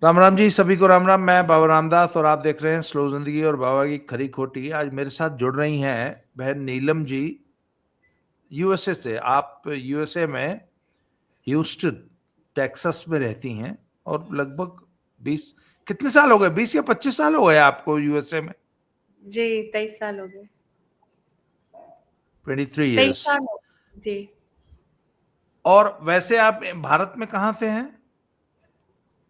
राम राम जी, सभी को राम राम। मैं बाबा रामदास और आप देख रहे हैं स्लो जिंदगी और बाबा की खरी खोटी। आज मेरे साथ जुड़ रही हैं बहन नीलम जी, यूएसए से। आप यूएसए में ह्यूस्टन टेक्सास में रहती हैं और लगभग 20 कितने साल हो गए, 20 या 25 साल हो गए आपको यूएसए में? जी 23 साल हो गए। 23 23 इयर्स। साल हो जी। और वैसे आप भारत में कहाँ से हैं?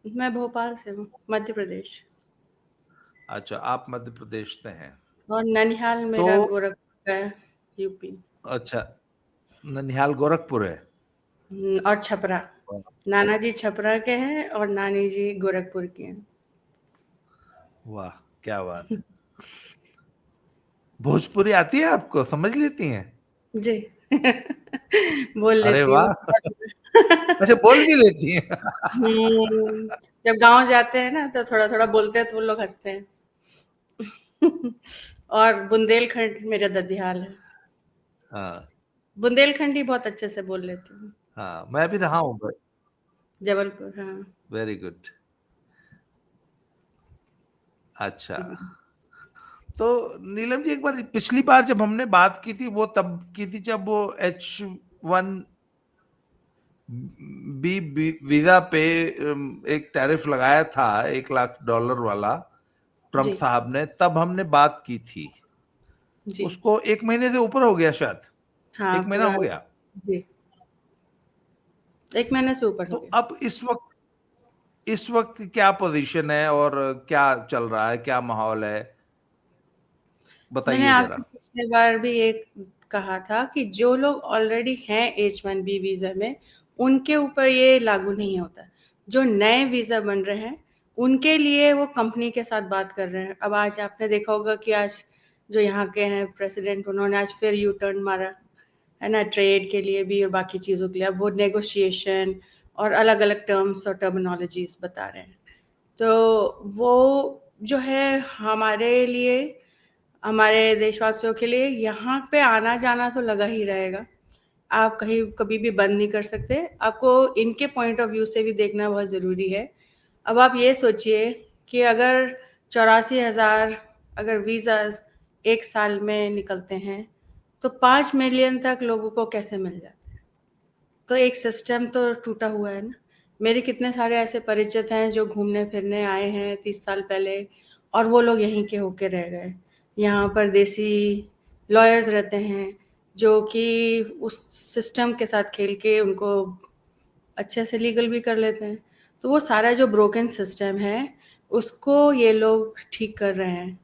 मैं भोपाल से हूँ, मध्य प्रदेश। अच्छा, आप मध्य प्रदेश से हैं। और ननिहाल तो मेरा गोरखपुर है, यूपी। अच्छा, ननिहाल गोरखपुर है। और छपरा। नाना जी छपरा के हैं और नानी जी गोरखपुर की हैं। वाह, क्या बात है। भोजपुरी आती है आपको, समझ लेती हैं? जी बोल अरे लेती हूँ। वाह अच्छा, बोल भी लेती हैं जब गांव जाते हैं ना तो थोड़ा थोड़ा बोलते हैं तो वो लोग हंसते हैं। और बुंदेलखंड मेरा ददियाल है। हाँ बुंदेलखंडी बहुत अच्छे से बोल लेती हूँ। हाँ, मैं भी रहा हूँ। जबलपुर, हाँ। Very good. अच्छा, जी तो नीलम जी, एक बार पिछली बार जब हमने बात की थी वो तब की थी जब वो H1 बी वीजा पे एक टैरिफ लगाया था, $1 लाख वाला, ट्रम्प जी साहब ने। तब हमने बात की थी। जी। उसको 1 महीने से ऊपर हो गया शायद। हाँ, 1 महीना पूरा। हो गया। जी, 1 महीने से ऊपर तो हो गया। अब इस वक्त क्या पोजीशन है और क्या चल रहा है, क्या माहौल है, मैंने बताइए जरा। आपसे पिछली बार भी एक कहा था कि जो लोग ऑलरेडी हैं H1B वीज़ा में, उनके ऊपर ये लागू नहीं होता। जो नए वीज़ा बन रहे हैं, उनके लिए वो कंपनी के साथ बात कर रहे हैं। अब आज आपने देखा होगा कि आज जो यहाँ के हैं प्रेसिडेंट, उन्होंने आज फिर यू टर्न मारा, है ना? ट्रेड के लिए भी और बाकी चीज़ों के लिए। अब वो नेगोशिएशन और अलग-अलग टर्म्स और टर्मिनोलॉजीज़ बता रहे हैं। तो वो जो है हमारे लिए, हमारे देशवासियों के लिए यहाँ पे आना-जाना तो लगा ही रहेगा। आप कहीं कभी भी बंद नहीं कर सकते। आपको इनके पॉइंट ऑफ व्यू से भी देखना बहुत ज़रूरी है। अब आप ये सोचिए कि अगर 84,000 अगर वीज़ा 1 साल में निकलते हैं, तो 5 मिलियन तक लोगों को कैसे मिल जाते हैं? तो एक सिस्टम तो टूटा हुआ है ना। मेरे कितने सारे ऐसे परिचित हैं जो घूमने फिरने आए हैं 30 साल पहले, और वो लोग यहीं के होके रह गए। यहाँ पर देसी लॉयर्स रहते हैं जो कि उस सिस्टम के साथ खेल के उनको अच्छे से लीगल भी कर लेते हैं। तो वो सारा जो ब्रोकन सिस्टम है, उसको ये लोग ठीक कर रहे हैं।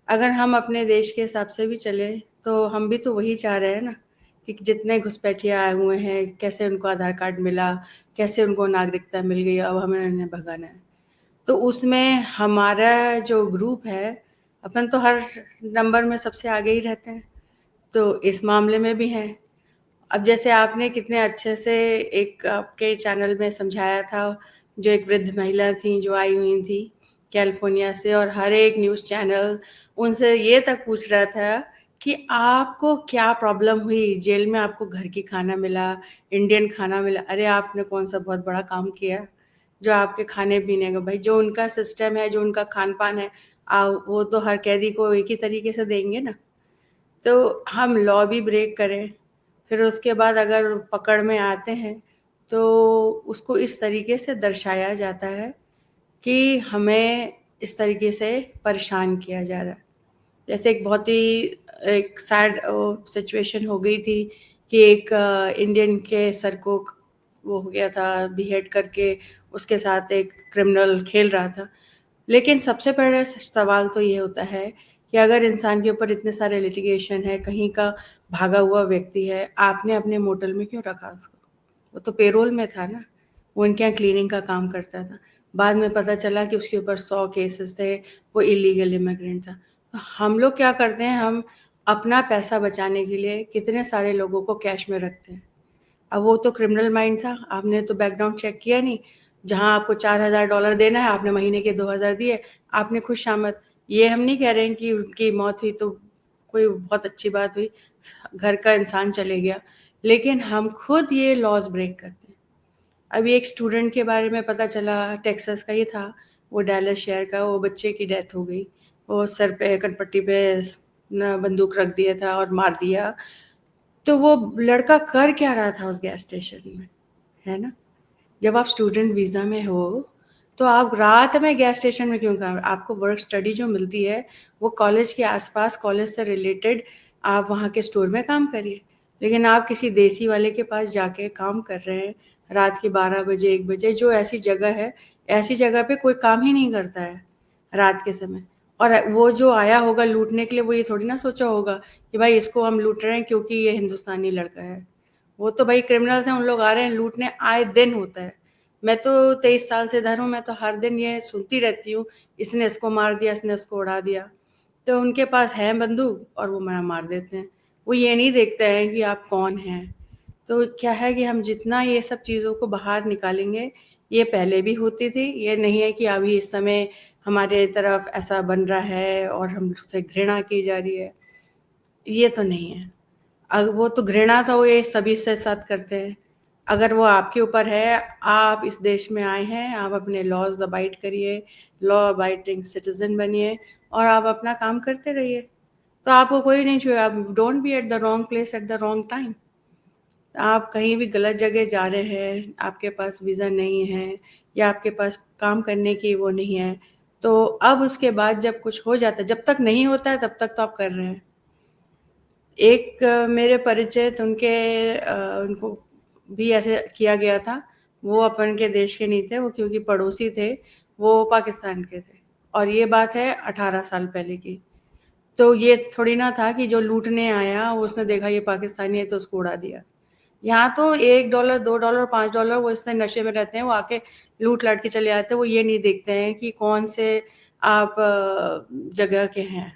अगर हम अपने देश के हिसाब से भी चले तो हम भी तो वही चाह रहे हैं ना, कि जितने घुसपैठिए आए हुए हैं, कैसे उनको आधार कार्ड मिला, कैसे उनको नागरिकता मिल गई, अब हमें उन्हें भगाना है। तो उसमें हमारा जो ग्रुप है, अपन तो हर नंबर में सबसे आगे ही रहते हैं, तो इस मामले में भी हैं। अब जैसे आपने कितने अच्छे से एक आपके चैनल में समझाया था, जो एक वृद्ध महिला थी जो आई हुई थी कैलिफोर्निया से, और हर एक न्यूज़ चैनल उनसे ये तक पूछ रहा था कि आपको क्या प्रॉब्लम हुई, जेल में आपको घर की खाना मिला, इंडियन खाना मिला। अरे आपने कौन सा बहुत बड़ा काम किया जो आपके खाने पीने का, भाई जो उनका सिस्टम है, जो उनका खान पान है, वो तो हर कैदी को एक ही तरीके से देंगे ना। तो हम लॉ भी ब्रेक करें, फिर उसके बाद अगर पकड़ में आते हैं तो उसको इस तरीके से दर्शाया जाता है कि हमें इस तरीके से परेशान किया जा रहा है। जैसे एक बहुत ही एक सैड सिचुएशन हो गई थी कि एक इंडियन के सर को वो हो गया था बीहेड करके, उसके साथ एक क्रिमिनल खेल रहा था। लेकिन सबसे पहले सवाल तो ये होता है कि अगर इंसान के ऊपर इतने सारे लिटिगेशन है, कहीं का भागा हुआ व्यक्ति है, आपने अपने मोटल में क्यों रखा उसको? वो तो पेरोल में था ना, वो इनके यहाँ क्लीनिंग का काम करता था। बाद में पता चला कि उसके ऊपर 100 केसेस थे, वो इलीगल इमिग्रेंट था। तो हम लोग क्या करते हैं, हम अपना पैसा बचाने के लिए कितने सारे लोगों को कैश में रखते हैं। अब वो तो क्रिमिनल माइंड था, आपने तो बैकग्राउंड चेक किया नहीं। जहाँ आपको $4,000 देना है, आपने महीने के 2,000 दिए, आपने खुशामद। ये हम नहीं कह रहे हैं कि उनकी मौत हुई तो कोई बहुत अच्छी बात हुई, घर का इंसान चले गया, लेकिन हम खुद ये लॉज ब्रेक करते हैं। अभी एक स्टूडेंट के बारे में पता चला, टेक्सास का ही था, वो डैलस शहर का, वो बच्चे की डेथ हो गई। वो सर पे कनपट्टी पे बंदूक रख दिया था और मार दिया। तो वो लड़का कर क्या रहा था उस गैस स्टेशन में, है ना? जब आप स्टूडेंट वीज़ा में हो तो आप रात में गैस स्टेशन में क्यों काम, आपको वर्क स्टडी जो मिलती है वो कॉलेज के आसपास, कॉलेज से रिलेटेड आप वहाँ के स्टोर में काम करिए। लेकिन आप किसी देसी वाले के पास जाके काम कर रहे हैं रात के 12 बजे 1 बजे, जो ऐसी जगह है, ऐसी जगह पे कोई काम ही नहीं करता है रात के समय। और वो जो आया होगा लूटने के लिए, वो ये थोड़ी ना सोचा होगा कि भाई इसको हम लूट रहे हैं क्योंकि ये हिंदुस्तानी लड़का है। वो तो भाई क्रिमिनल्स हैं, उन लोग आ रहे हैं लूटने, आए दिन होता है। मैं तो 23 साल से इधर हूँ, मैं तो हर दिन ये सुनती रहती हूँ, इसने इसको मार दिया, इसने इसको उड़ा दिया। तो उनके पास है बंदूक और वो मार देते हैं। वो ये नहीं देखते हैं कि आप कौन हैं। तो क्या है कि हम जितना ये सब चीज़ों को बाहर निकालेंगे, ये पहले भी होती थी, ये नहीं है कि अभी इस समय हमारे तरफ ऐसा बन रहा है और हमसे घृणा की जा रही है, ये तो नहीं है। वो तो घृणा तो वो ये सभी से साथ करते हैं। अगर वो आपके ऊपर है, आप इस देश में आए हैं, आप अपने लॉज़ अबाइड करिए, लॉ अबाइडिंग सिटीज़न बनिए और आप अपना काम करते रहिए। तो आपको कोई नहीं छुएगा, आप don't be at the wrong place at the wrong time. आप कहीं भी गलत जगह जा रहे हैं, आपके पास वीज़ा नहीं है या आपके पास काम करने की वो नहीं है, तो अब उसके बाद जब कुछ हो जाता है, जब तक नहीं होता है तब तक तो आप कर रहे हैं। एक मेरे परिचित, उनको भी ऐसे किया गया था। वो अपन के देश के नहीं थे, वो क्योंकि पड़ोसी थे, वो पाकिस्तान के थे और ये बात है 18 साल पहले की। तो ये थोड़ी ना था कि जो लूटने आया उसने देखा ये पाकिस्तानी है तो उसको उड़ा दिया। यहाँ तो $1, $2, $5 वो इससे नशे में रहते हैं, वो आके लूट-लाट के चले जाते हैं। वो ये नहीं देखते हैं कि कौन से आप जगह के हैं।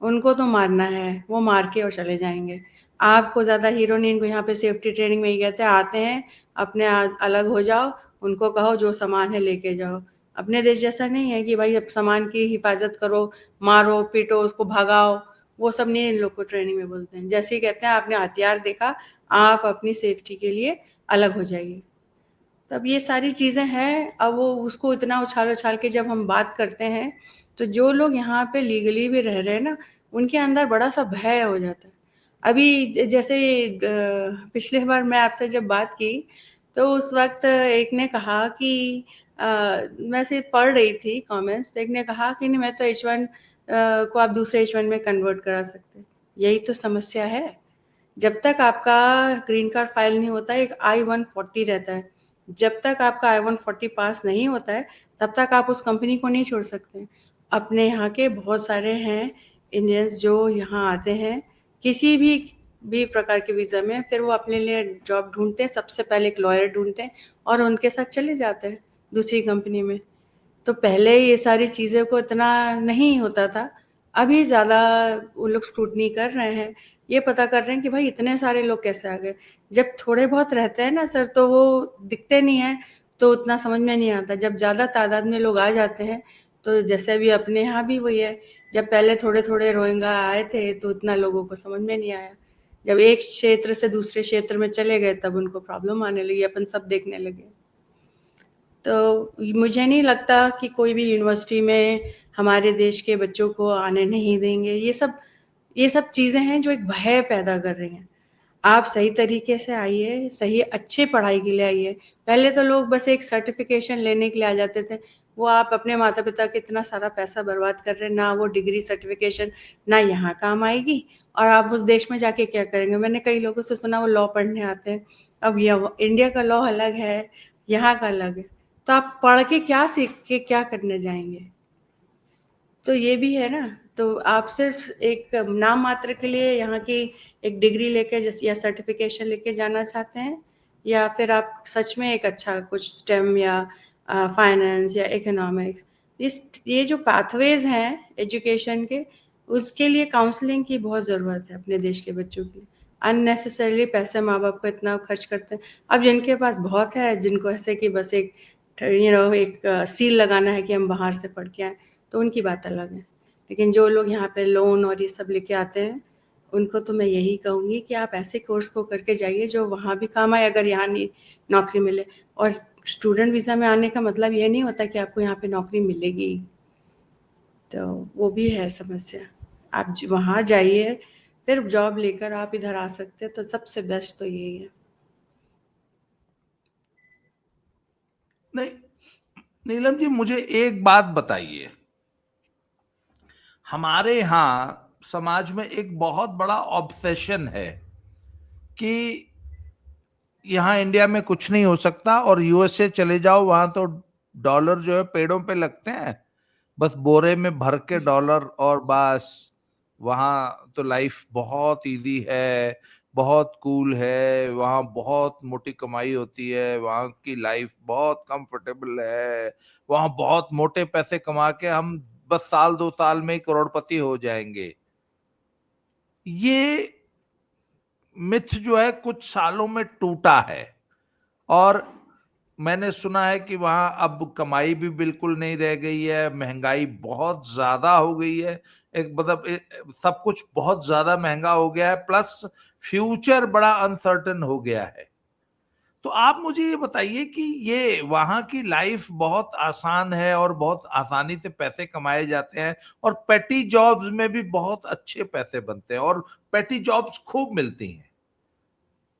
उनको तो मारना है, वो मार के और चले जाएँगे। आपको ज़्यादा हीरो नहीं, इनको यहाँ पे सेफ्टी ट्रेनिंग में ही कहते हैं, आते हैं, अपने अलग हो जाओ, उनको कहो जो सामान है लेके जाओ। अपने देश जैसा नहीं है कि भाई अब सामान की हिफाज़त करो, मारो, पीटो, उसको भगाओ, वो सब नहीं इन लोग को ट्रेनिंग में बोलते हैं। जैसे ही कहते हैं आपने हथियार देखा, आप अपनी सेफ्टी के लिए अलग हो जाइए। तब ये सारी चीज़ें हैं, अब वो उसको इतना उछाल-उछाल के जब हम बात करते हैं, तो जो लोग यहाँ पे लीगली भी रह रहे हैं ना, उनके अंदर बड़ा-सा भय हो जाता है। अभी जैसे पिछली बार मैं आपसे जब बात की, तो उस वक़्त एक ने कहा कि अ, मैं सिर्फ़ पढ़ रही थी कमेंट्स, एक ने कहा कि नहीं मैं तो H1 को आप दूसरे H1 में कन्वर्ट करा सकते हैं। यही तो समस्या है। जब तक आपका ग्रीन कार्ड फाइल नहीं होता है, एक I-140 रहता है। जब तक आपका I-140 पास नहीं होता है, तब तक आप उस कंपनी को नहीं छोड़ सकते। अपने यहाँ के बहुत सारे हैं इंडियंस जो यहाँ आते हैं, किसी भी प्रकार के वीज़ा में, फिर वो अपने लिए जॉब ढूँढते हैं, सबसे पहले एक लॉयर ढूँढते हैं और उनके साथ चले जाते हैं दूसरी कंपनी में। तो पहले ये सारी चीज़ों को इतना नहीं होता था, अभी ज़्यादा वो लोग स्क्रूटनी कर रहे हैं, ये पता कर रहे हैं कि भाई इतने सारे लोग कैसे आ गए। जब थोड़े बहुत रहते हैं ना सर, तो वो दिखते नहीं हैं, तो उतना समझ में नहीं आता। जब ज़्यादा तादाद में लोग आ जाते हैं, तो जैसे अभी अपने यहाँ भी वही है, जब पहले थोड़े-थोड़े रोहिंग्या आए थे, तो उतना लोगों को समझ में नहीं आया। जब एक क्षेत्र से दूसरे क्षेत्र में चले गए, तब उनको प्रॉब्लम आने लगी, अपन सब देखने लगे। तो मुझे नहीं लगता कि कोई भी यूनिवर्सिटी में हमारे देश के बच्चों को आने नहीं देंगे। ये सब चीज़ें हैं जो एक भय पैदा कर रही हैं। आप सही तरीके से आइए, सही अच्छी पढ़ाई के लिए आइए। पहले तो लोग बस एक सर्टिफ़िकेशन लेने के लिए आ जाते थे। वो आप अपने माता-पिता का इतना सारा पैसा बर्बाद कर रहे हैं, ना वो डिग्री सर्टिफ़िकेशन ना यहाँ काम आएगी और आप उस देश में जाके क्या करेंगे? मैंने कई लोगों से सुना वो लॉ पढ़ने आते हैं। अब इंडिया का लॉ अलग है, यहाँ का अलग है। तो आप पढ़ के क्या सीख के क्या करने जाएँगे? तो ये भी है ना, तो आप सिर्फ़ एक नाम मात्र के लिए यहाँ की एक डिग्री लेके जैसे या सर्टिफ़िकेशन लेके जाना चाहते हैं, या फिर आप सच में एक अच्छा कुछ स्टेम या फाइनेंस या इकोनॉमिक्स, ये जो पाथवेज़ हैं एजुकेशन के, उसके लिए काउंसलिंग की बहुत ज़रूरत है अपने देश के बच्चों के लिए। अननेसेसरीली पैसे माँ-बाप को इतना खर्च करते हैं। अब जिनके पास बहुत है, जिनको ऐसे कि बस एक एक सील लगाना है कि हम बाहर से पढ़ के आए, तो उनकी बात अलग है। लेकिन जो लोग यहाँ पे लोन और ये सब लेके आते हैं, उनको तो मैं यही कहूँगी कि आप ऐसे कोर्स को करके जाइए जो वहाँ भी काम आए, अगर यहाँ नहीं नौकरी मिले। और स्टूडेंट वीज़ा में आने का मतलब ये नहीं होता कि आपको यहाँ पे नौकरी मिलेगी, तो वो भी है समस्या। आप वहाँ जाइए, फिर जॉब लेकर आप इधर आ सकते हैं, तो सबसे बेस्ट तो यही है। नहीं, नीलम जी मुझे एक बात बताइए, हमारे यहाँ समाज में एक बहुत बड़ा ऑब्सेशन है कि यहाँ इंडिया में कुछ नहीं हो सकता और यूएसए चले जाओ, वहां तो डॉलर जो है पेड़ों पे लगते हैं, बस बोरे में भर के डॉलर, और बस वहां तो लाइफ बहुत इजी है, बहुत कूल है, वहां बहुत मोटी कमाई होती है, वहां की लाइफ बहुत कंफर्टेबल है, वहां बहुत मोटे पैसे कमा के हम बस साल 2 साल में ही करोड़पति हो जाएंगे। ये मिथ जो है कुछ सालों में टूटा है, और मैंने सुना है कि वहां अब कमाई भी बिल्कुल नहीं रह गई है, महंगाई बहुत ज्यादा हो गई है, एक मतलब सब कुछ बहुत ज्यादा महंगा हो गया है, प्लस फ्यूचर बड़ा अनसर्टेन हो गया है। तो आप मुझे ये बताइए कि ये वहां की लाइफ बहुत आसान है और बहुत आसानी से पैसे कमाए जाते हैं, और पेटी जॉब्स में भी बहुत अच्छे पैसे बनते हैं, और पेटी जॉब्स खूब मिलती हैं।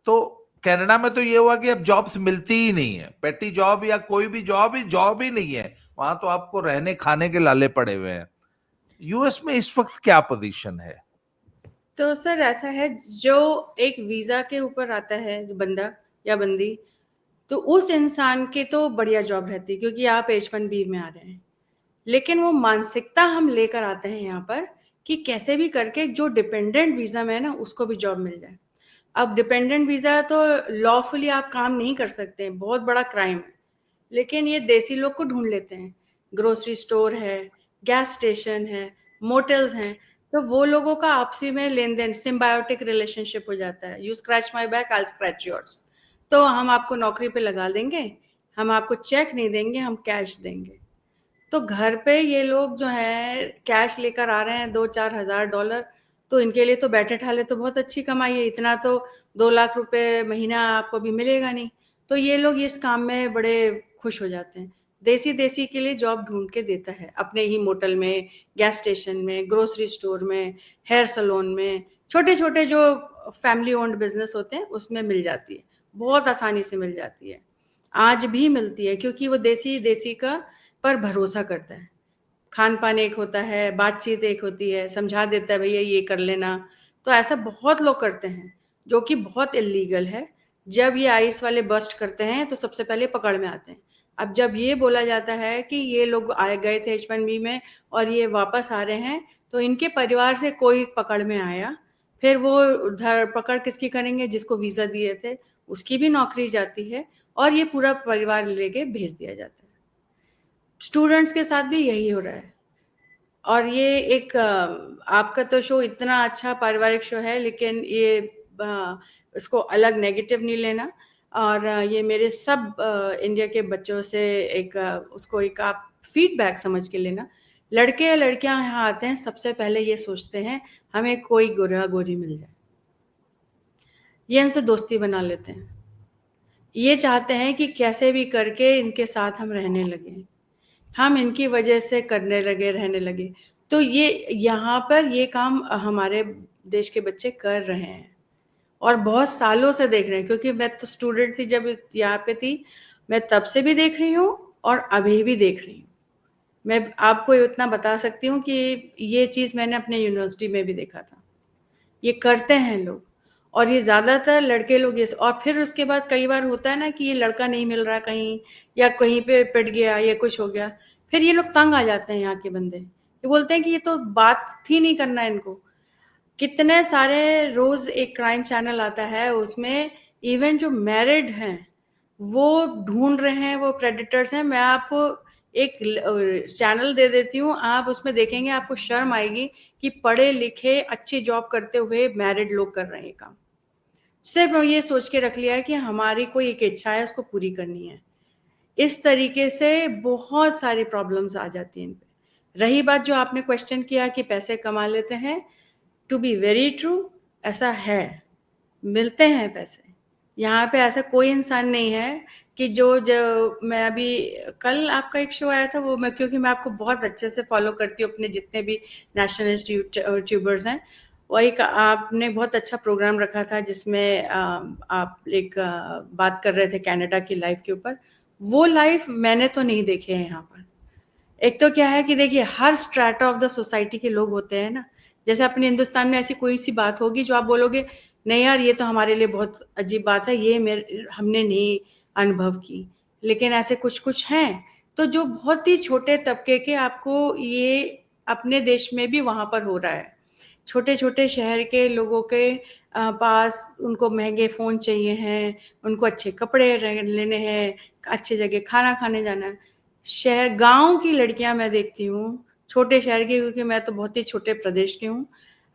तो कनाडा में तो ये हुआ कि अब जॉब्स मिलती ही नहीं है, पेटी जॉब या कोई भी जॉब ही नहीं है, वहां तो आपको रहने खाने के लाले पड़े हुए हैं। यूएस में इस वक्त क्या पोजीशन है? तो सर ऐसा है, जो एक वीज़ा के ऊपर आता है जो बंदा या बंदी, तो उस इंसान की तो बढ़िया जॉब रहती है क्योंकि आप H1B में आ रहे हैं। लेकिन वो मानसिकता हम लेकर आते हैं यहाँ पर कि कैसे भी करके जो डिपेंडेंट वीज़ा में है ना, उसको भी जॉब मिल जाए। अब डिपेंडेंट वीज़ा तो लॉफुली आप काम नहीं कर सकते हैं, बहुत बड़ा क्राइम है। लेकिन ये देसी लोग को ढूंढ लेते हैं। ग्रोसरी स्टोर है, गैस स्टेशन है, मोटेल्स हैं, तो वो लोगों का आपसी में लेन देन सिम्बायोटिक रिलेशनशिप हो जाता है। You scratch my back, I scratch yours. तो हम आपको नौकरी पे लगा देंगे, हम आपको चेक नहीं देंगे, हम कैश देंगे। तो घर पे ये लोग जो है कैश लेकर आ रहे हैं 2-4 हज़ार डॉलर, तो इनके लिए तो बैठे ठाले तो बहुत अच्छी कमाई है, इतना तो 2 लाख रुपए महीना आपको भी मिलेगा नहीं। तो ये लोग इस काम में बड़े खुश हो जाते हैं। देसी देसी के लिए जॉब ढूंढ के देता है, अपने ही मोटल में, गैस स्टेशन में, ग्रोसरी स्टोर में, हेयर सलोन में, छोटे छोटे जो फैमिली ओन्ड बिजनेस होते हैं उसमें मिल जाती है, बहुत आसानी से मिल जाती है। आज भी मिलती है क्योंकि वो देसी देसी का पर भरोसा करता है। खान-पान एक होता है, बातचीत एक होती है, समझा देता है भैया ये कर लेना। तो ऐसा बहुत लोग करते हैं, जो कि बहुत इल्लीगल है। जब ये आइस वाले बस्ट करते हैं तो सबसे पहले पकड़ में आते हैं। अब जब ये बोला जाता है कि ये लोग आए गए थे H1B में और ये वापस आ रहे हैं, तो इनके परिवार से कोई पकड़ में आया, फिर वो धरपकड़ किसकी करेंगे? जिसको वीज़ा दिए थे, उसकी भी नौकरी जाती है और ये पूरा परिवार लेके भेज दिया जाता है। स्टूडेंट्स के साथ भी यही हो रहा है। और ये एक आपका तो शो इतना अच्छा पारिवारिक शो है, लेकिन ये इसको अलग नेगेटिव नहीं लेना। और ये मेरे सब इंडिया के बच्चों से एक उसको एक आप फीडबैक समझ के लेना। लड़के या लड़कियां यहाँ आते हैं, सबसे पहले ये सोचते हैं हमें कोई गोरा गोरी मिल जाए, ये इनसे दोस्ती बना लेते हैं। ये चाहते हैं कि कैसे भी करके इनके साथ हम रहने लगें, हम इनकी वजह से करने लगे, रहने लगे। तो ये यहाँ पर ये काम हमारे देश के बच्चे कर रहे हैं और बहुत सालों से देख रहे हैं, क्योंकि मैं तो स्टूडेंट थी जब यहाँ पे थी, मैं तब से भी देख रही हूँ और अभी भी देख रही हूँ। मैं आपको इतना बता सकती हूँ कि ये चीज़ मैंने अपने यूनिवर्सिटी में भी देखा था। ये करते हैं लोग, और ये ज़्यादातर लड़के लोग ये, और फिर उसके बाद कई बार होता है ना कि ये लड़का नहीं मिल रहा कहीं, या कहीं पे पिट गया या कुछ हो गया, फिर ये लोग तंग आ जाते हैं यहाँ के बंदे। ये बोलते हैं कि ये तो बात ही नहीं करना है इनको। कितने सारे रोज़ एक क्राइम चैनल आता है, उसमें इवन जो मैरिड हैं, वो ढूँढ रहे हैं, वो प्रेडेटर्स हैं। मैं आपको एक चैनल दे देती हूँ, आप उसमें देखेंगे, आपको शर्म आएगी कि पढ़े-लिखे, अच्छी जॉब करते हुए मैरिड लोग कर रहे हैं ये काम। सिर्फ़ ये सोच के रख लिया है कि हमारी कोई एक इच्छा है, उसको पूरी करनी है। इस तरीके से बहुत सारी प्रॉब्लम्स आ जाती हैं इन पे। रही बात जो आपने क्वेश्चन किया कि पैसे कमा लेते हैं, टू बी वेरी ट्रू, ऐसा है, मिलते हैं पैसे। यहाँ पे ऐसा कोई इंसान नहीं है कि जो मैं अभी कल आपका एक शो आया था, वो मैं, क्योंकि मैं आपको बहुत अच्छे से फॉलो करती हूँ, अपने जितने भी नेशनलिस्ट यूट्यूबर्स हैं, वही आपने बहुत अच्छा प्रोग्राम रखा था जिसमें आप एक बात कर रहे थे कनाडा की लाइफ के ऊपर। वो लाइफ मैंने तो नहीं देखी है यहाँ पर। एक तो क्या है कि देखिए, हर स्ट्रैटा ऑफ द सोसाइटी के लोग होते हैं ना। जैसे अपने हिंदुस्तान में ऐसी कोई सी बात होगी जो आप बोलोगे नहीं यार, ये तो हमारे लिए बहुत अजीब बात है, ये मेरे हमने नहीं अनुभव की। लेकिन ऐसे कुछ कुछ हैं तो जो बहुत ही छोटे तबके के, आपको ये अपने देश में भी वहां पर हो रहा है। छोटे छोटे शहर के लोगों के पास उनको महंगे फ़ोन चाहिए हैं, उनको अच्छे कपड़े लेने हैं, अच्छी जगह खाना खाने जाना है। शहर गांव की लड़कियां मैं देखती हूँ, छोटे शहर की, क्योंकि मैं तो बहुत ही छोटे प्रदेश की हूँ,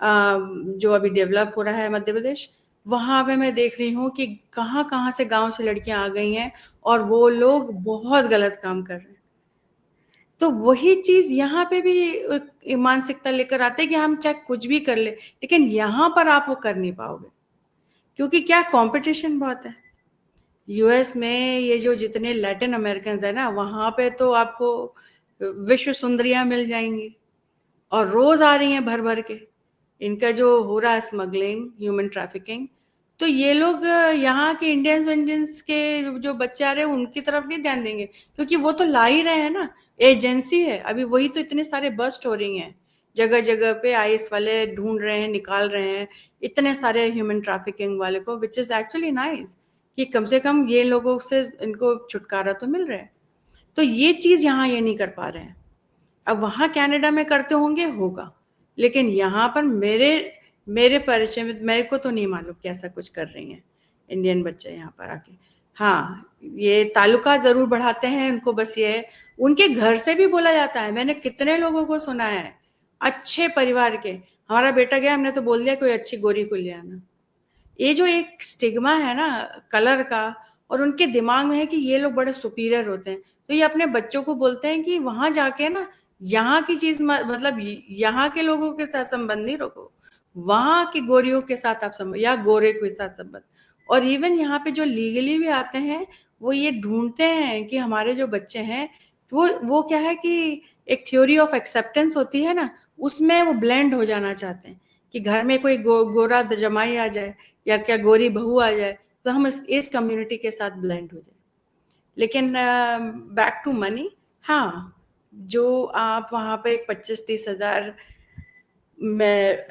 जो अभी डेवलप हो रहा है मध्य प्रदेश। वहां पे मैं देख रही हूँ कि कहाँ कहाँ से गांव से लड़कियां आ गई हैं और वो लोग बहुत गलत काम कर रहे हैं। तो वही चीज यहाँ पे भी मानसिकता लेकर आते हैं कि हम चाहे कुछ भी कर ले, लेकिन यहाँ पर आप वो कर नहीं पाओगे, क्योंकि क्या, कंपटीशन बहुत है। यूएस में ये जो जितने लैटिन अमेरिकन है ना, वहां पे तो आपको विश्व सुंदरियां मिल जाएंगी, और रोज आ रही हैं भर भर के। इनका जो हो रहा है स्मगलिंग, ह्यूमन ट्रैफिकिंग, तो ये लोग यहाँ के इंडियंस इंडियंस के जो बच्चे आ रहे हैं उनकी तरफ नहीं ध्यान देंगे, क्योंकि वो तो ला ही रहे हैं ना। एजेंसी है अभी, वही तो इतने सारे बस्ट हो रही हैं, जगह जगह पे आईएस वाले ढूंढ रहे हैं, निकाल रहे हैं इतने सारे ह्यूमन ट्रैफिकिंग वाले को, विच इज एक्चुअली नाइस कि कम से कम ये लोगों से इनको छुटकारा तो मिल रहा है। तो ये चीज यहाँ ये नहीं कर पा रहे हैं। अब वहां कनाडा में करते होंगे, होगा, लेकिन यहाँ पर मेरे मेरे परिचय में मेरे को तो नहीं मालूम कि ऐसा कुछ कर रही हैं इंडियन बच्चे यहाँ पर आके। हाँ, ये ताल्लुका जरूर बढ़ाते हैं, उनको बस ये है। उनके घर से भी बोला जाता है, मैंने कितने लोगों को सुना है, अच्छे परिवार के, हमारा बेटा गया, हमने तो बोल दिया कोई अच्छी गोरी को ले आना। ये जो एक स्टिग्मा है ना कलर का, और उनके दिमाग में है कि ये लोग बड़े सुपीरियर होते हैं, तो ये अपने बच्चों को बोलते हैं कि वहां जाके ना यहाँ की चीज मतलब यहाँ के लोगों के साथ संबंध नहीं रखो, वहां की गोरियों के साथ आप संबंध, या गोरे के साथ संबंध। और इवन यहाँ पे जो लीगली भी आते हैं, वो ये ढूंढते हैं कि हमारे जो बच्चे हैं, वो क्या है कि एक थ्योरी ऑफ एक्सेप्टेंस होती है ना, उसमें वो ब्लेंड हो जाना चाहते हैं कि घर में कोई गोरा जमाई आ जाए या क्या गोरी बहू आ जाए तो हम इस कम्युनिटी के साथ ब्लेंड हो जाए। लेकिन बैक टू मनी, हाँ, जो आप वहाँ पे 25-30 हज़ार, मैं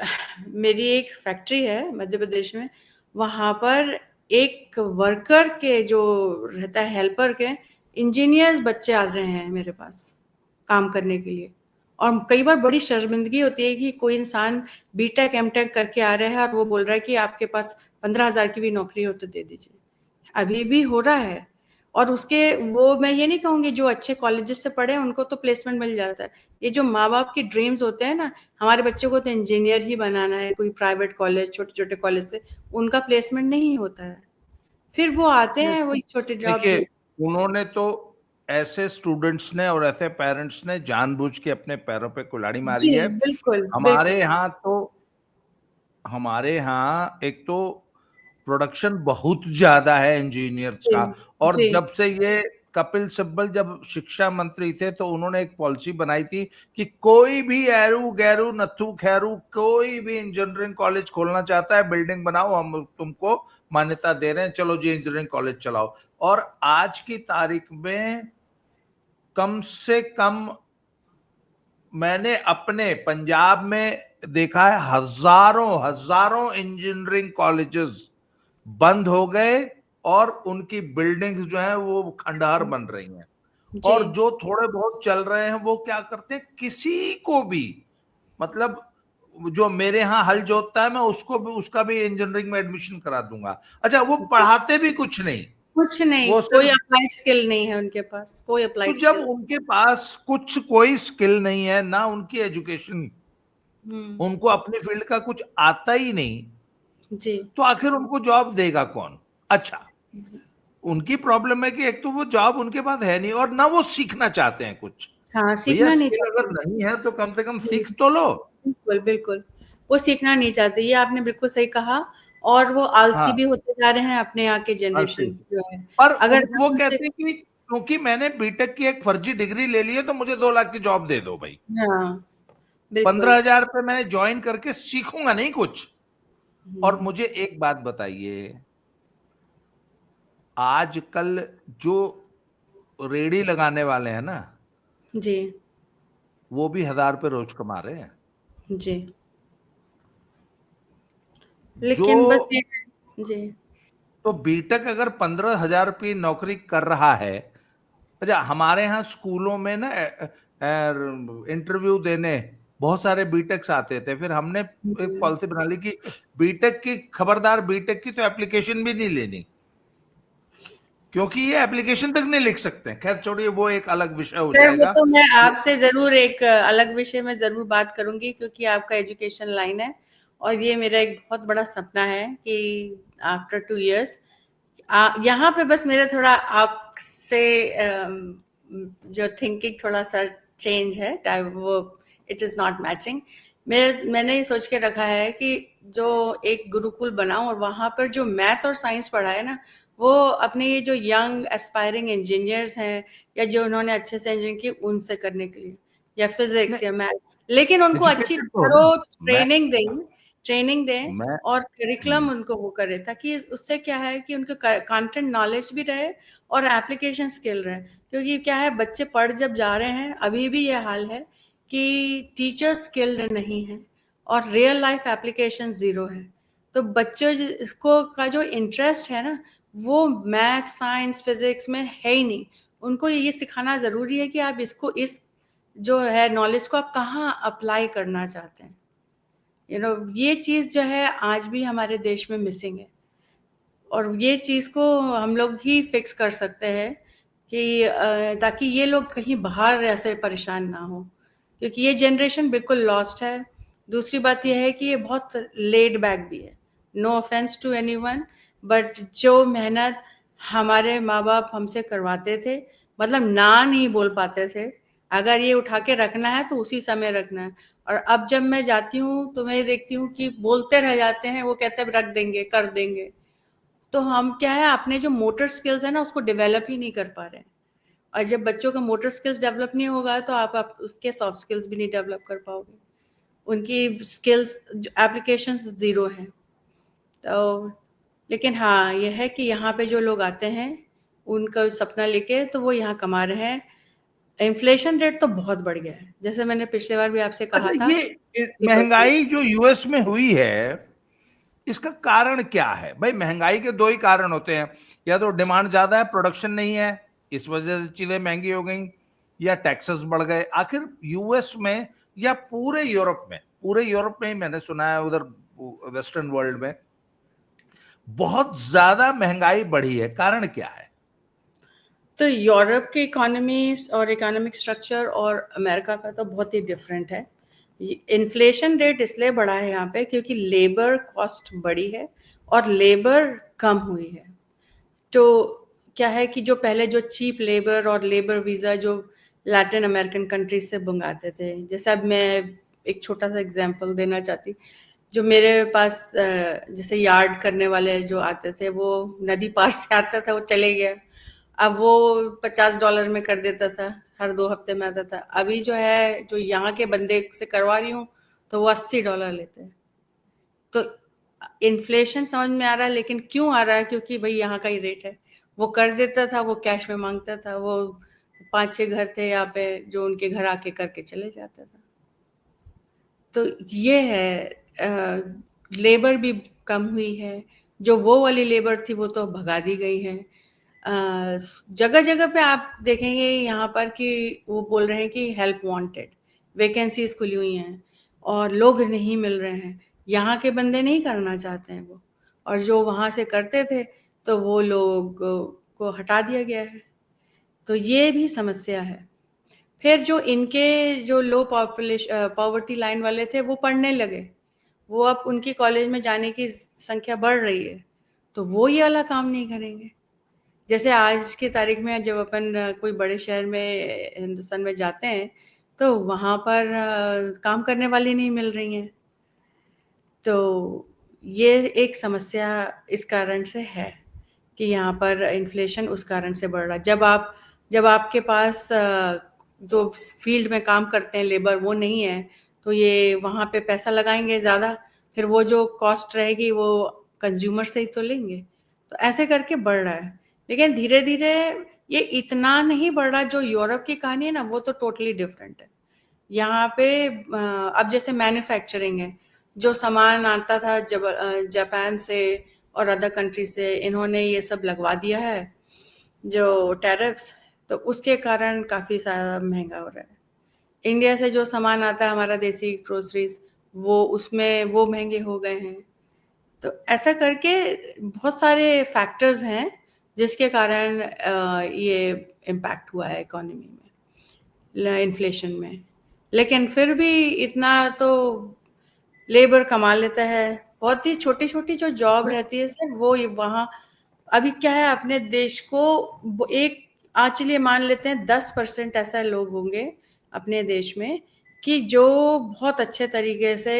मेरी एक फैक्ट्री है मध्य प्रदेश में, वहाँ पर एक वर्कर के जो रहता है, हेल्पर के, इंजीनियर्स बच्चे आ रहे हैं मेरे पास काम करने के लिए। और कई बार बड़ी शर्मिंदगी होती है कि कोई इंसान बीटेक एमटेक करके आ रहा है और वो बोल रहा है कि आपके पास 15,000 की भी नौकरी हो तो दे दीजिए। अभी भी हो रहा है। और उसके, वो मैं ये नहीं कहूंगी जो अच्छे कॉलेजेस से पढ़े उनको तो प्लेसमेंट मिल जाता है। ये जो माँ बाप की ड्रीम्स होते हैं ना, हमारे बच्चों को तो इंजीनियर ही बनाना है, कोई प्राइवेट कॉलेज, छोटे छोटे कॉलेज से उनका प्लेसमेंट नहीं होता है, फिर वो आते हैं वही छोटे जॉब्स देखिए, ले। उन्होंने तो, ऐसे स्टूडेंट्स ने और ऐसे पेरेंट्स ने जानबूझ के अपने पैरों पे कुल्हाड़ी मारी जी, है। बिल्कुल बिल्कुल। हमारे यहाँ तो, हमारे यहाँ एक तो प्रोडक्शन बहुत ज्यादा है इंजीनियर्स जी का। और जी जब से ये कपिल सिब्बल जब शिक्षा मंत्री थे तो उन्होंने एक पॉलिसी बनाई थी कि कोई भी एरू गैरू नत्थू खैरू कोई भी इंजीनियरिंग कॉलेज खोलना चाहता है, बिल्डिंग बनाओ, हम तुमको मान्यता दे रहे हैं, चलो जी इंजीनियरिंग कॉलेज चलाओ। और आज की तारीख में कम से कम मैंने अपने पंजाब में देखा है, हजारों हजारों इंजीनियरिंग कॉलेजेस बंद हो गए और उनकी बिल्डिंग्स जो है वो खंडहर बन रही हैं। जी और जो थोड़े बहुत चल रहे हैं वो क्या करते हैं, किसी को भी, मतलब जो मेरे यहाँ हल जोतता है मैं उसको भी, उसका भी इंजीनियरिंग में एडमिशन करा दूंगा। अच्छा, वो जी। पढ़ाते भी कुछ नहीं, कुछ नहीं, वो कोई सिर्फ, अप्लाइड स्किल नहीं है उनके पास, कोई तो अप्लाइड जब स्किल्स। उनके पास कुछ कोई स्किल नहीं है ना, उनकी एजुकेशन, हम्म। उनको अपनी फील्ड का कुछ आता ही नहीं, जी तो आखिर उनको जॉब देगा कौन? अच्छा, उनकी प्रॉब्लम है कि एक तो वो जॉब उनके पास है नहीं और ना वो सीखना चाहते हैं कुछ। हाँ, भैया सीखना नहीं स्किल चाहते अगर हैं। नहीं है तो कम से कम जी, सीख तो लो। बिल्कुल, बिल्कुल। वो सीखना नहीं चाहते, ये आपने बिल्कुल सही कहा। और वो आलसी हाँ, भी होते जा रहे हैं, अपने यहाँ के जनरेशन आलसी। जो है। पर अगर वो हम उनसे कहते हैं कि क्योंकि मैंने बीटेक की एक फर्जी डिग्री ले ली है तो मुझे 2 लाख की जॉब दे दो भाई। हाँ, पंद्रह बिल्कुल। हजार पे मैंने ज्वाइन करके सीखूंगा नहीं कुछ। और हुँ, मुझे एक बात बताइए, आजकल जो रेडी लगाने वाले हैं ना, जी, वो भी 1,000 रुपये रोज कमा रहे हैं। जी। जो लेकिन बस ये है जी, तो बीटेक अगर 15,000 रुपये नौकरी कर रहा है। अच्छा, हमारे यहाँ स्कूलों में ना इंटरव्यू देने बहुत सारे बीटेक्स आते थे, फिर हमने एक हुँ। पॉलिसी बना ली कि बीटेक की खबरदार, बीटेक की तो एप्लीकेशन भी नहीं लेनी, क्योंकि ये एप्लीकेशन तक नहीं लिख सकते हैं। खैर छोड़िए, वो एक अलग विषय हो सर, वो जाएगा। तो मैं आपसे ज़रूर एक अलग विषय में ज़रूर बात करूँगी, क्योंकि आपका एजुकेशन लाइन है और ये मेरा एक बहुत बड़ा सपना है कि आफ्टर 2 इयर्स यहाँ पे बस मेरा थोड़ा आपसे जो थिंकिंग थोड़ा-सा चेंज है, वो इट इज़ नॉट मैचिंग। मैंने ये सोच के रखा है कि जो एक गुरुकुल बनाऊँ और वहाँ पर जो मैथ और साइंस पढ़ाए ना, वो अपने ये जो यंग एस्पायरिंग इंजीनियर्स हैं या जो उन्होंने अच्छे से इंजीनियरिंग की, उनसे करने के लिए, या फिज़िक्स या नहीं, मैथ, लेकिन उनको अच्छी एजुकेटेड तो हो ना। थरो मैं ट्रेनिंग दें मैं और करिकुलम हम्म, उनको वो करे, ताकि उससे क्या है कि उनको कंटेंट नॉलेज भी रहे और एप्लीकेशन स्किल रहे। क्योंकि क्या है, बच्चे पढ़ जब जा रहे हैं, अभी भी ये हाल है कि टीचर स्किल्ड नहीं है और रियल लाइफ एप्लीकेशन ज़ीरो है। तो बच्चों इसको का जो इंटरेस्ट है ना, वो मैथ, साइंस, फिज़िक्स में है ही नहीं। उनको ये सिखाना ज़रूरी है कि आप इसको, इस जो है नॉलेज को आप कहाँ अप्लाई करना चाहते हैं। ये चीज़ जो है आज भी हमारे देश में मिसिंग है और ये चीज़ को हम लोग ही फिक्स कर सकते हैं कि ताकि ये लोग कहीं बाहर ऐसे परेशान ना हो, क्योंकि ये जनरेशन बिल्कुल लॉस्ट है। दूसरी बात ये है कि ये बहुत लेड बैक भी है। No offence to anyone, but जो मेहनत हमारे माँ-बाप हमसे करवाते थे, मतलब ना नहीं बोल पाते थे, अगर ये उठा के रखना है तो उसी समय रखना है। और अब जब मैं जाती हूँ तो मैं देखती हूँ कि बोलते रह जाते हैं, वो कहते हैं रख देंगे, कर देंगे। तो हम क्या है, अपने जो मोटर स्किल्स है ना, उसको डेवलप ही नहीं कर पा रहे हैं। और जब बच्चों का मोटर स्किल्स डेवलप नहीं होगा तो आप उसके सॉफ्ट स्किल्स भी नहीं डेवलप कर पाओगे। उनकी स्किल्स एप्लीकेशंस ज़ीरो हैं। तो लेकिन हाँ, ये है कि यहाँ पे जो लोग आते हैं उनका सपना लेके, तो वो यहाँ कमा रहे हैं। इन्फ्लेशन रेट तो बहुत बढ़ गया है, जैसे मैंने पिछली बार भी आपसे अच्छा, कहा था ये कि महंगाई जो यूएस में हुई है, इसका कारण क्या है भाई? महंगाई के दो ही कारण होते हैं, या तो डिमांड ज्यादा है, प्रोडक्शन नहीं है, इस वजह से चीजें महंगी हो गई, या टैक्सेस बढ़ गए। आखिर यूएस में या पूरे यूरोप में ही मैंने सुना है, उधर वेस्टर्न वर्ल्ड में बहुत ज्यादा महंगाई बढ़ी है, कारण क्या है? तो यूरोप की इकोनॉमी और इकोनॉमिक स्ट्रक्चर और अमेरिका का तो बहुत ही डिफरेंट है। इन्फ्लेशन रेट इसलिए बढ़ा है यहाँ पे क्योंकि लेबर कॉस्ट बढ़ी है और लेबर कम हुई है। तो क्या है कि जो पहले जो चीप लेबर और लेबर वीज़ा जो लैटिन अमेरिकन कंट्रीज से मंगाते थे, जैसे अब मैं एक छोटा सा एग्जांपल देना चाहती, जो मेरे पास जैसे यार्ड करने वाले जो आते थे, वो नदी पार से आता था, वो चले गया। अब वो $50 में कर देता था, हर 2 हफ्ते में आता था। अभी जो है, जो यहाँ के बंदे से करवा रही हूँ, तो वो $80 लेते हैं। तो इन्फ्लेशन समझ में आ रहा है, लेकिन क्यों आ रहा है? क्योंकि भाई यहाँ का ही रेट है। वो कर देता था, वो कैश में मांगता था, वो 5-6 घर थे यहाँ पे जो उनके घर आके करके चले जाता था। तो ये है, लेबर भी कम हुई है। जो वो वाली लेबर थी वो तो भगा दी गई है। जगह जगह पे आप देखेंगे यहाँ पर कि वो बोल रहे हैं कि हेल्प वांटेड, वैकेंसीज खुली हुई हैं और लोग नहीं मिल रहे हैं। यहाँ के बंदे नहीं करना चाहते हैं वो, और जो वहाँ से करते थे तो वो लोग को हटा दिया गया है। तो ये भी समस्या है। फिर जो इनके जो लो पॉवर्टी लाइन वाले थे वो पढ़ने लगे, वो अब उनकी कॉलेज में जाने की संख्या बढ़ रही है, तो वो ये वाला काम नहीं करेंगे। जैसे आज की तारीख में जब अपन कोई बड़े शहर में हिंदुस्तान में जाते हैं, तो वहाँ पर काम करने वाली नहीं मिल रही हैं। तो ये एक समस्या इस कारण से है कि यहाँ पर इन्फ्लेशन उस कारण से बढ़ रहा है। जब आपके पास जो फील्ड में काम करते हैं लेबर वो नहीं है, तो ये वहाँ पे पैसा लगाएंगे ज़्यादा, फिर वो जो कॉस्ट रहेगी वो कंज्यूमर से ही तो लेंगे। तो ऐसे करके बढ़ रहा है, लेकिन धीरे धीरे ये इतना नहीं बढ़ रहा। जो यूरोप की कहानी है ना, वो तो टोटली डिफरेंट है। यहाँ पे अब जैसे मैन्युफैक्चरिंग है, जो सामान आता था जापान से और अदर कंट्री से, इन्होंने ये सब लगवा दिया है जो टैरिफ्स, तो उसके कारण काफ़ी सारा महंगा हो रहा है। इंडिया से जो सामान आता है हमारा देसी ग्रोसरीज, वो उसमें वो महंगे हो गए हैं। तो ऐसा करके बहुत सारे फैक्टर्स हैं जिसके कारण ये इम्पैक्ट हुआ है इकोनॉमी में, इन्फ्लेशन में। लेकिन फिर भी इतना तो लेबर कमा लेता है। बहुत ही छोटी छोटी जो जॉब रहती है सर, वो वहाँ अभी क्या है, अपने देश को एक चलिए मान लेते हैं 10% ऐसा लोग होंगे अपने देश में कि जो बहुत अच्छे तरीके से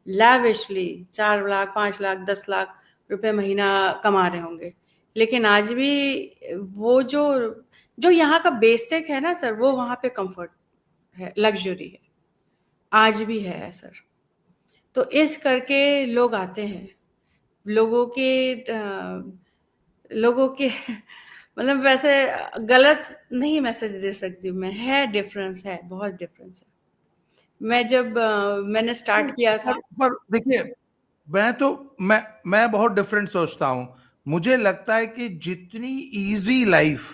लैविशली 4 लाख 5 लाख 10 लाख रुपए महीना कमा रहे होंगे। लेकिन आज भी वो जो जो यहाँ का बेसिक है ना सर, वो वहाँ पे कंफर्ट है, लग्जरी है, आज भी है सर। तो इस करके लोग आते हैं, लोगों के लोगों के मतलब वैसे गलत नहीं मैसेज दे सकती हूँ मैं, है डिफरेंस, है बहुत डिफरेंस है। मैं जब मैंने स्टार्ट किया था, पर देखिए, मैं बहुत डिफरेंट सोचता हूं। मुझे लगता है कि जितनी इजी लाइफ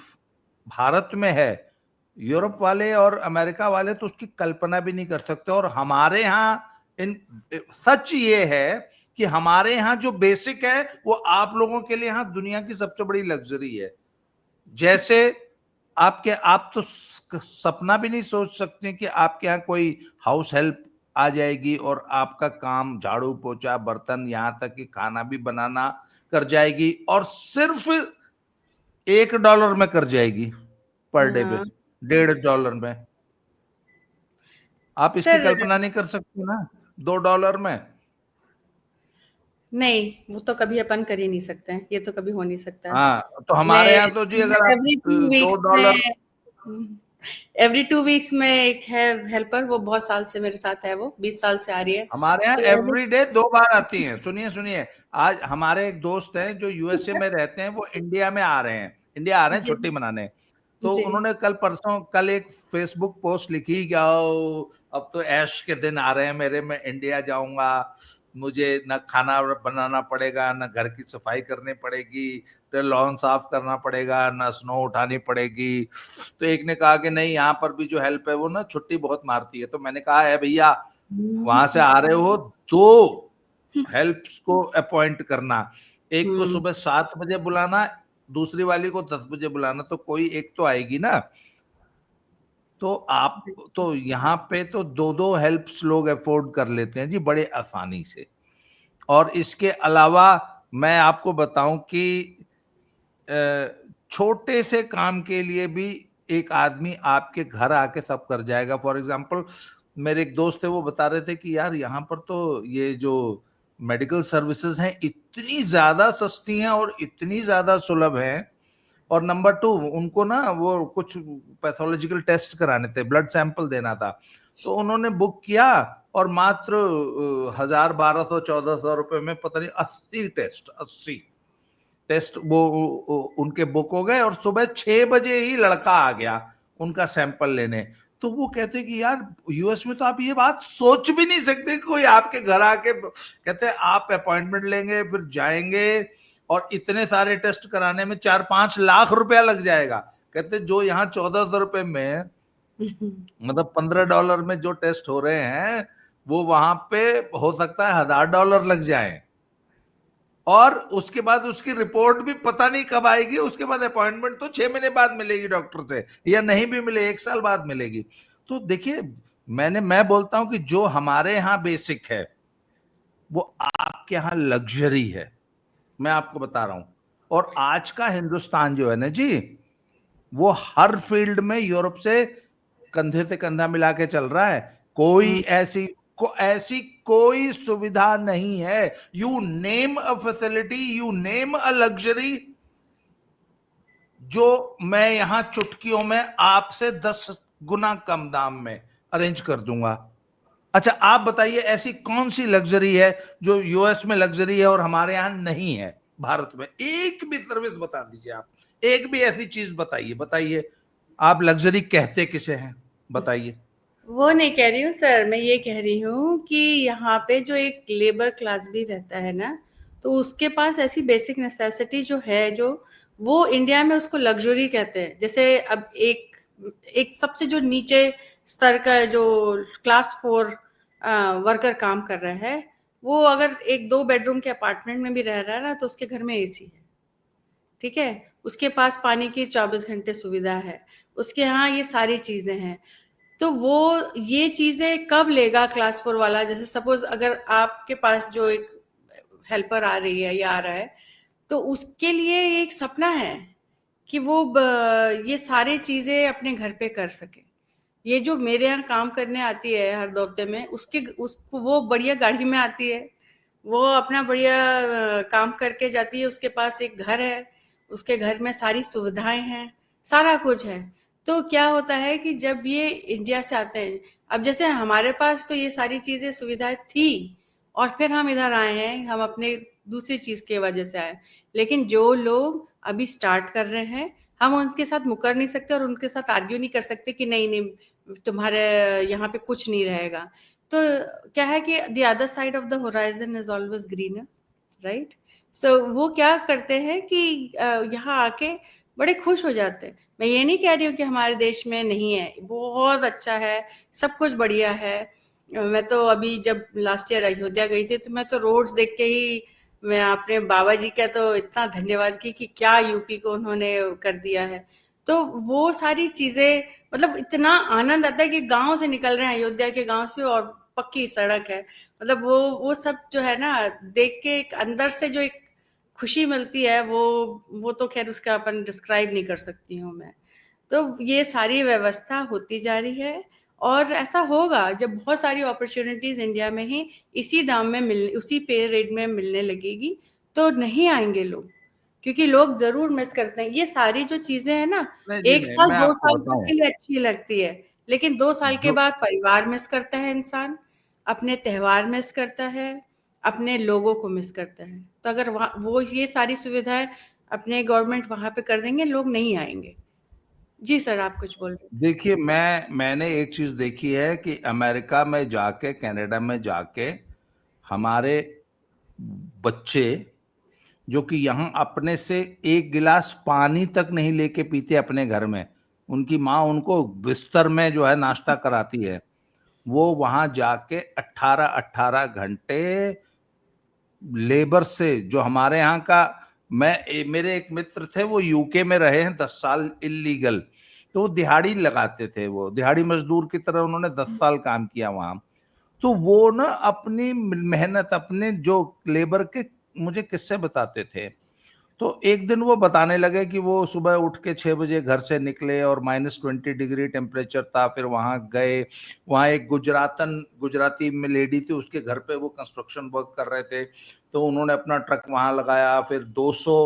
भारत में है, यूरोप वाले और अमेरिका वाले तो उसकी कल्पना भी नहीं कर सकते। और हमारे यहाँ इन सच ये है कि हमारे यहाँ जो बेसिक है वो आप लोगों के लिए यहाँ दुनिया की सबसे बड़ी लग्जरी है। जैसे आप तो सपना भी नहीं सोच सकते कि आपके यहाँ कोई हाउस हेल्प आ जाएगी और आपका काम झाड़ू पोछा बर्तन यहाँ तक कि खाना भी बनाना कर जाएगी, और सिर्फ $1 में कर जाएगी पर डे पे, हाँ $1.5 में। आप इसकी सर, कल्पना नहीं कर सकते ना $2 में। नहीं वो तो कभी अपन कर ही नहीं सकते हैं, ये तो कभी हो नहीं सकता है। हाँ, तो मैं हमारे यहाँ तो जी अगर आप एवरी टू दो वीक्स डॉलर में एवरी 2 वीक्स में एक है हेल्पर, वो बहुत साल से मेरे साथ है, वो 20 साल से आ रही है। हमारे यहाँ तो एवरी डे 2 बार आती हैं। सुनिए सुनिए, आज हमारे एक दोस्त हैं जो यूएसए में रहते हैं, वो इंडिया में आ रहे हैं, इंडिया आ रहे हैं जी छुट्टी मनाने। तो जी उन्होंने कल एक फेसबुक पोस्ट लिखी कि आओ अब तो ऐश के दिन आ रहे हैं मेरे, मैं इंडिया जाऊंगा, मुझे न खाना बनाना पड़ेगा, न घर की सफाई करनी पड़ेगी, न लॉन साफ करना पड़ेगा, न स्नो उठानी पड़ेगी। तो एक ने कहा कि नहीं, यहाँ पर भी जो हेल्प है वो ना छुट्टी बहुत मारती है। तो मैंने कहा है भैया, वहां से आ रहे हो, 2 हेल्प्स को अपॉइंट करना, एक को हम्म सुबह 7 बजे बुलाना, दूसरी वाली को 10 बजे बुलाना, तो कोई एक तो आएगी ना। तो आप तो यहाँ पे तो 2 हेल्प्स लोग अफोर्ड कर लेते हैं जी बड़े आसानी से। और इसके अलावा मैं आपको बताऊं कि छोटे से काम के लिए भी एक आदमी आपके घर आके सब कर जाएगा। फॉर एग्जाम्पल, मेरे एक दोस्त है, वो बता रहे थे कि यार यहाँ पर तो ये जो मेडिकल सर्विसेज हैं इतनी ज्यादा सस्ती हैं और इतनी ज्यादा सुलभ हैं। और नंबर 2, उनको ना वो कुछ पैथोलॉजिकल टेस्ट कराने थे, ब्लड सैंपल देना था। तो उन्होंने बुक किया और मात्र 1,000 1,200 1,400 रुपए में पता नहीं 80 टेस्ट वो उनके बुक हो गए, और सुबह 6 बजे ही लड़का आ गया उनका सैंपल लेने। तो वो कहते कि यार यूएस में तो आप ये बात सोच भी नहीं सकते कि कोई आपके घर आके, कहते आप अपॉइंटमेंट लेंगे फिर जाएंगे और इतने सारे टेस्ट कराने में 4-5 लाख रुपया लग जाएगा। कहते जो यहाँ 1,400 रुपए में, मतलब $15 में जो टेस्ट हो रहे हैं, वो वहां पे हो सकता है $1,000 लग जाए। और उसके बाद उसकी रिपोर्ट भी पता नहीं कब आएगी। उसके बाद अपॉइंटमेंट तो 6 महीने बाद मिलेगी डॉक्टर से, या नहीं भी मिले 1 साल बाद मिलेगी। तो देखिए, मैं बोलता हूं कि जो हमारे यहाँ बेसिक है वो आपके यहाँ लग्जरी है, मैं आपको बता रहा हूं। और आज का हिंदुस्तान जो है ना जी, वो हर फील्ड में यूरोप से कंधे से कंधा मिला के चल रहा है। कोई हम्म ऐसी ऐसी कोई सुविधा नहीं है। You name a facility, you name a luxury, जो मैं यहां चुटकियों में आपसे 10 गुना कम दाम में अरेंज कर दूंगा। अच्छा आप बताइए ऐसी कौन सी लग्जरी है जो यूएस में लग्जरी है और हमारे यहां नहीं है? भारत में एक भी सर्विस बता दीजिए आप, एक भी ऐसी चीज बताइए, बताइए आप लग्जरी कहते किसे हैं, बताइए। वो नहीं कह रही हूँ सर, मैं ये कह रही हूँ कि यहाँ पे जो एक लेबर क्लास भी रहता है ना, तो उसके पास ऐसी बेसिक नेसेसिटी जो है, जो वो इंडिया में उसको लग्जरी कहते हैं। जैसे अब एक एक सबसे जो नीचे स्तर का जो क्लास 4 वर्कर काम कर रहा है, वो अगर एक 2 बेडरूम के अपार्टमेंट में भी रह रहा है ना, तो उसके घर में एसी है, ठीक है? उसके पास पानी की 24 घंटे सुविधा है, उसके यहाँ ये सारी चीज़ें हैं। तो वो ये चीज़ें कब लेगा क्लास 4 वाला? जैसे सपोज़ अगर आपके पास जो एक हेल्पर आ रही है या आ रहा है, तो उसके लिए एक सपना है कि वो ये सारी चीज़ें अपने घर पे कर सके। ये जो मेरे यहाँ काम करने आती है हर 2 हफ्ते में, उसके उसको वो बढ़िया गाड़ी में आती है, वो अपना बढ़िया काम करके जाती है, उसके पास एक घर है, उसके घर में सारी सुविधाएं हैं, सारा कुछ है। तो क्या होता है कि जब ये इंडिया से आते हैं, अब जैसे हमारे पास तो ये सारी चीजें सुविधाएं थी, और फिर हम इधर आए हैं, हम अपने दूसरी चीज की वजह से आए। लेकिन जो लोग अभी स्टार्ट कर रहे हैं, हम उनके साथ मुकर नहीं सकते और उनके साथ आर्ग्यू नहीं कर सकते कि नहीं नहीं तुम्हारे यहाँ पे कुछ नहीं रहेगा। तो क्या है कि the other side of the horizon is always greener, right? So वो क्या करते हैं कि यहाँ आके बड़े खुश हो जाते हैं। मैं ये नहीं कह रही हूँ कि हमारे देश में नहीं है, बहुत अच्छा है, सब कुछ बढ़िया है। मैं तो अभी जब लास्ट ईयर अयोध्या गई थी, तो मैं तो रोड्स देख के ही मैं अपने बाबा जी का तो इतना धन्यवाद की कि क्या यूपी को उन्होंने कर दिया है। तो वो सारी चीजें, मतलब इतना आनंद आता है कि गांव से निकल रहे हैं, अयोध्या के गांव से, और पक्की सड़क है। मतलब वो सब जो है ना, देख के एक अंदर से जो एक खुशी मिलती है, वो तो खैर उसका अपन डिस्क्राइब नहीं कर सकती हूँ मैं। तो ये सारी व्यवस्था होती जा रही है, और ऐसा होगा जब बहुत सारी अपॉर्चुनिटीज इंडिया में ही इसी दाम में मिल उसी पे रेट में मिलने लगेगी, तो नहीं आएंगे लोग, क्योंकि लोग जरूर मिस करते हैं ये सारी जो चीजें हैं ना। नहीं जी एक नहीं, साल मैं 2 आपको साल तक बताऊं के लिए अच्छी लगती है, लेकिन 2 साल के जो बाद परिवार मिस करता है इंसान, अपने त्योहार मिस करता है, अपने लोगों को मिस करता है। तो अगर वहाँ वो ये सारी सुविधाएं अपने गवर्नमेंट वहां पे कर देंगे, लोग नहीं आएंगे। जी सर, आप कुछ बोल रहे थे। देखिए मैंने एक चीज देखी है कि अमेरिका में जाके, कनाडा में जाके हमारे बच्चे जो कि यहाँ अपने से एक गिलास पानी तक नहीं लेके पीते अपने घर में, उनकी माँ उनको बिस्तर में जो है नाश्ता कराती है, वो वहां जाके 18-18 घंटे लेबर से, जो हमारे यहाँ का, मेरे एक मित्र थे वो यूके में रहे हैं 10 साल इलीगल, तो वो दिहाड़ी लगाते थे, वो दिहाड़ी मजदूर की तरह उन्होंने 10 साल काम किया वहां। तो वो ना अपनी मेहनत, अपने जो लेबर के मुझे किस्से बताते थे। तो एक दिन वो बताने लगे कि वो सुबह उठ के 6 बजे घर से निकले और -20 डिग्री टेम्परेचर था, फिर वहां गए, वहां एक गुजराती में लेडी थी, उसके घर पे वो कंस्ट्रक्शन वर्क कर रहे थे, तो उन्होंने अपना ट्रक वहां लगाया, फिर 200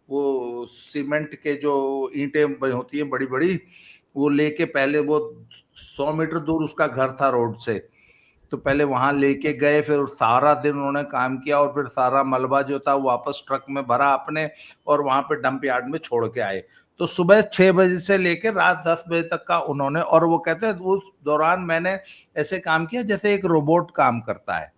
वो सीमेंट के जो ईंटें होती हैं बड़ी बड़ी, वो लेके पहले वो 100 मीटर दूर उसका घर था रोड से, तो पहले वहां लेके गए, फिर सारा दिन उन्होंने काम किया और फिर सारा मलबा जो था वो वापस ट्रक में भरा अपने, और वहां पे डंप यार्ड में छोड़ के आए। तो सुबह 6 बजे से लेकर रात 10 बजे तक का उन्होंने, और वो कहते हैं उस दौरान मैंने ऐसे काम किया जैसे एक रोबोट काम करता है।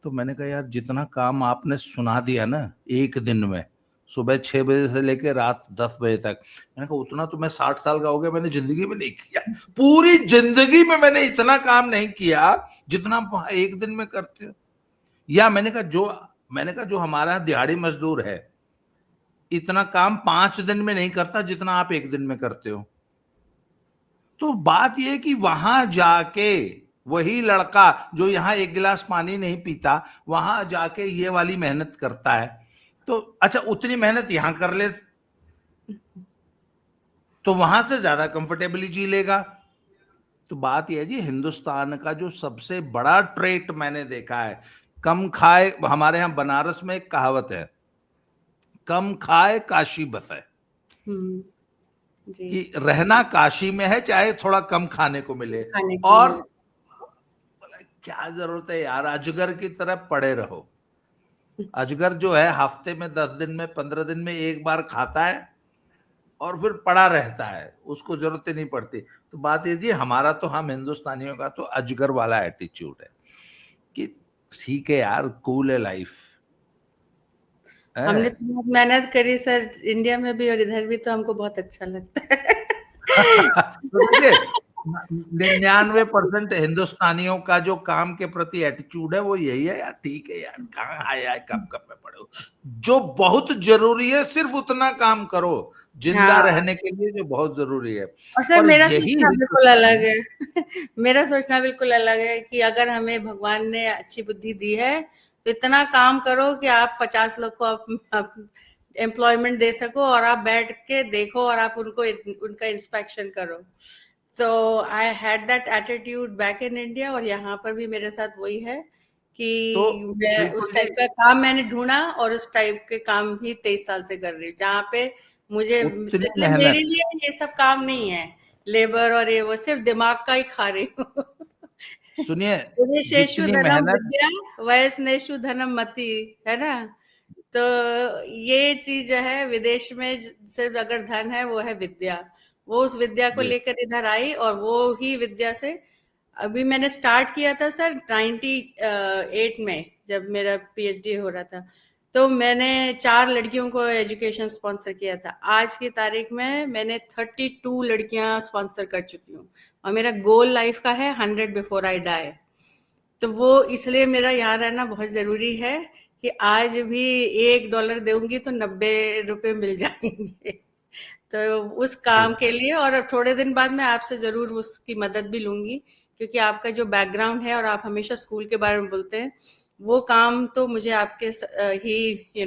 तो मैंने कहा यार जितना काम आपने सुना दिया ना एक दिन में, सुबह 6 बजे से लेकर रात 10 बजे तक, मैंने कहा उतना तो मैं 60 साल का हो गया, मैंने जिंदगी में नहीं किया, पूरी जिंदगी में मैंने इतना काम नहीं किया जितना आप वहां एक दिन में करते हो। या मैंने कहा जो हमारा दिहाड़ी मजदूर है इतना काम 5 दिन में नहीं करता जितना आप एक दिन में करते हो। तो बात यह कि वहां जाके वही लड़का जो यहाँ एक गिलास पानी नहीं पीता, वहां जाके ये वाली मेहनत करता है, तो अच्छा उतनी मेहनत यहां कर ले तो वहां से ज्यादा कंफर्टेबली जी लेगा। तो बात यह है जी, हिंदुस्तान का जो सबसे बड़ा ट्रेट मैंने देखा है, कम खाए, हमारे यहाँ बनारस में एक कहावत है, कम खाए काशी बसे, जी, कि रहना काशी में है चाहे थोड़ा कम खाने को मिले। खाने को और मिले। क्या जरूरत है यार, अजगर की तरह पड़े रहो। अजगर जो है हफ्ते में 10 दिन में 15 दिन में एक बार खाता है और फिर पड़ा रहता है, उसको जरूरत ही नहीं पड़ती। तो बात ये जी, हमारा तो, हम हिंदुस्तानियों का तो अजगर वाला एटीट्यूड है कि ठीक है यार, कूल है लाइफ हमने है। तो बहुत मेहनत करी सर, इंडिया में भी और इधर भी, तो हमको बहुत अच्छा लगता है। तो देखिए, 99% हिंदुस्तानियों का जो काम के प्रति एटीट्यूड है वो यही है यार, ठीक है यार, कहाँ आया है, कब कब में पड़े हो, जो बहुत जरूरी है सिर्फ उतना काम करो, जिंदा हाँ, रहने के लिए जो बहुत जरूरी है। और सर और मेरा यही सोचना बिल्कुल अलग हिंदुस्तानी, है। मेरा सोचना बिल्कुल अलग है कि अगर हमें भगवान ने अच्छी बुद्धि दी है, तो इतना काम करो कि आप 50 लोग को आप एम्प्लॉयमेंट दे सको, और आप बैठ के देखो और आप उनको उनका इंस्पेक्शन करो। तो I had that attitude back in India, और यहाँ पर भी मेरे साथ वही है कि तो मैं बिल्कुल उस जी, टाइप का काम मैंने ढूंढा, और उस टाइप के काम भी 23 साल से कर रही हूँ, जहाँ पे मुझे, उतनी इसलिए मेरे मेहनत, लिए ये सब काम नहीं है, लेबर और ये वो, सिर्फ दिमाग का ही खा रही हूँ। सुनिए, विदेशेषु जितनी धनम मेहनत, विद्या, वयस्नेषु धनम मति, है ना? तो ये चीज जो है, विदेश में सिर्फ अगर धन है, वो है विद्या। वो उस विद्या को जी लेकर इधर आई, और वो ही विद्या से अभी मैंने स्टार्ट किया था सर 98 में, जब मेरा पीएचडी हो रहा था। तो मैंने 4 लड़कियों को एजुकेशन स्पॉन्सर किया था। आज की तारीख में मैंने 32 लड़कियां स्पॉन्सर कर चुकी हूँ, और मेरा गोल लाइफ का है 100 बिफोर आई डाई। तो वो इसलिए मेरा यहाँ रहना बहुत ज़रूरी है कि आज भी $1 दूंगी तो 90 रुपए मिल जाएंगे। तो उस जी काम के लिए, और थोड़े दिन बाद मैं आपसे ज़रूर उसकी मदद भी लूंगी, क्योंकि आपका जो बैकग्राउंड है और आप हमेशा स्कूल के बारे में बोलते हैं, वो काम तो मुझे आपके ही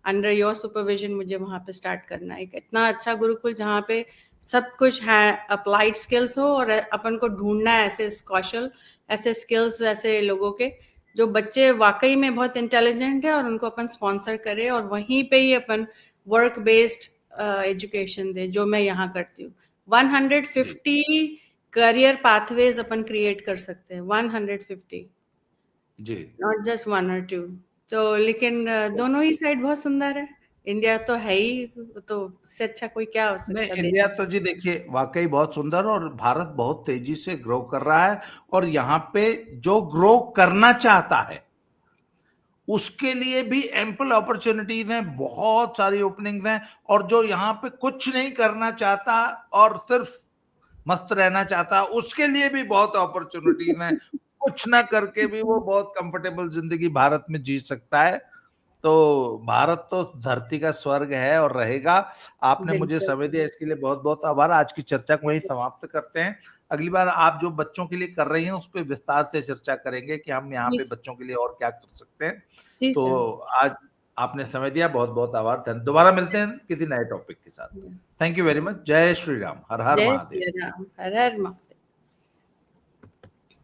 अंडर योर सुपरविजन मुझे वहाँ पे स्टार्ट करना है। एक इतना अच्छा गुरुकुल जहाँ पे सब कुछ है, अप्लाइड स्किल्स हो, और अपन को ढूंढना है ऐसे कौशल, ऐसे स्किल्स, ऐसे लोगों के जो बच्चे वाकई में बहुत इंटेलिजेंट है, और उनको अपन स्पॉन्सर करें, और वहीं पे ही अपन वर्क बेस्ड एजुकेशन दे, जो मैं यहाँ करती हूँ। जी 150 करियर पाथवेज अपन क्रिएट कर सकते हैं, 150, जी। नॉट जस्ट 1 और 2। तो लेकिन दोनों ही साइड बहुत सुंदर है। इंडिया तो है ही, तो इससे अच्छा कोई क्या हो नहीं, सकता है देश इंडिया तो जी देखिए वाकई बहुत सुंदर, और भारत बहुत तेजी से ग्रो कर रहा है, और यहाँ पे जो ग्रो करना चाहता है उसके लिए भी एम्पल अपॉर्चुनिटीज हैं, बहुत सारी ओपनिंग्स हैं। और जो यहाँ पे कुछ नहीं करना चाहता और सिर्फ मस्त रहना चाहता, उसके लिए भी बहुत अपॉर्चुनिटीज हैं, कुछ ना करके भी वो बहुत कंफर्टेबल जिंदगी भारत में जी सकता है। तो भारत तो धरती का स्वर्ग है और रहेगा। आपने मुझे बिल्कुल। समय दिया, इसके लिए बहुत बहुत आभार। आज की चर्चा को वहीं समाप्त करते हैं। अगली बार आप जो बच्चों के लिए कर रही हैं उस पर विस्तार से चर्चा करेंगे कि हम यहाँ जी पे बच्चों के लिए और क्या कर सकते हैं। जी सर। तो आज आपने समय दिया, बहुत बहुत आभार। दोबारा मिलते हैं किसी नए टॉपिक के साथ। Thank you very much. जय श्री राम, हर हर जय महादेव। श्री राम, हर हर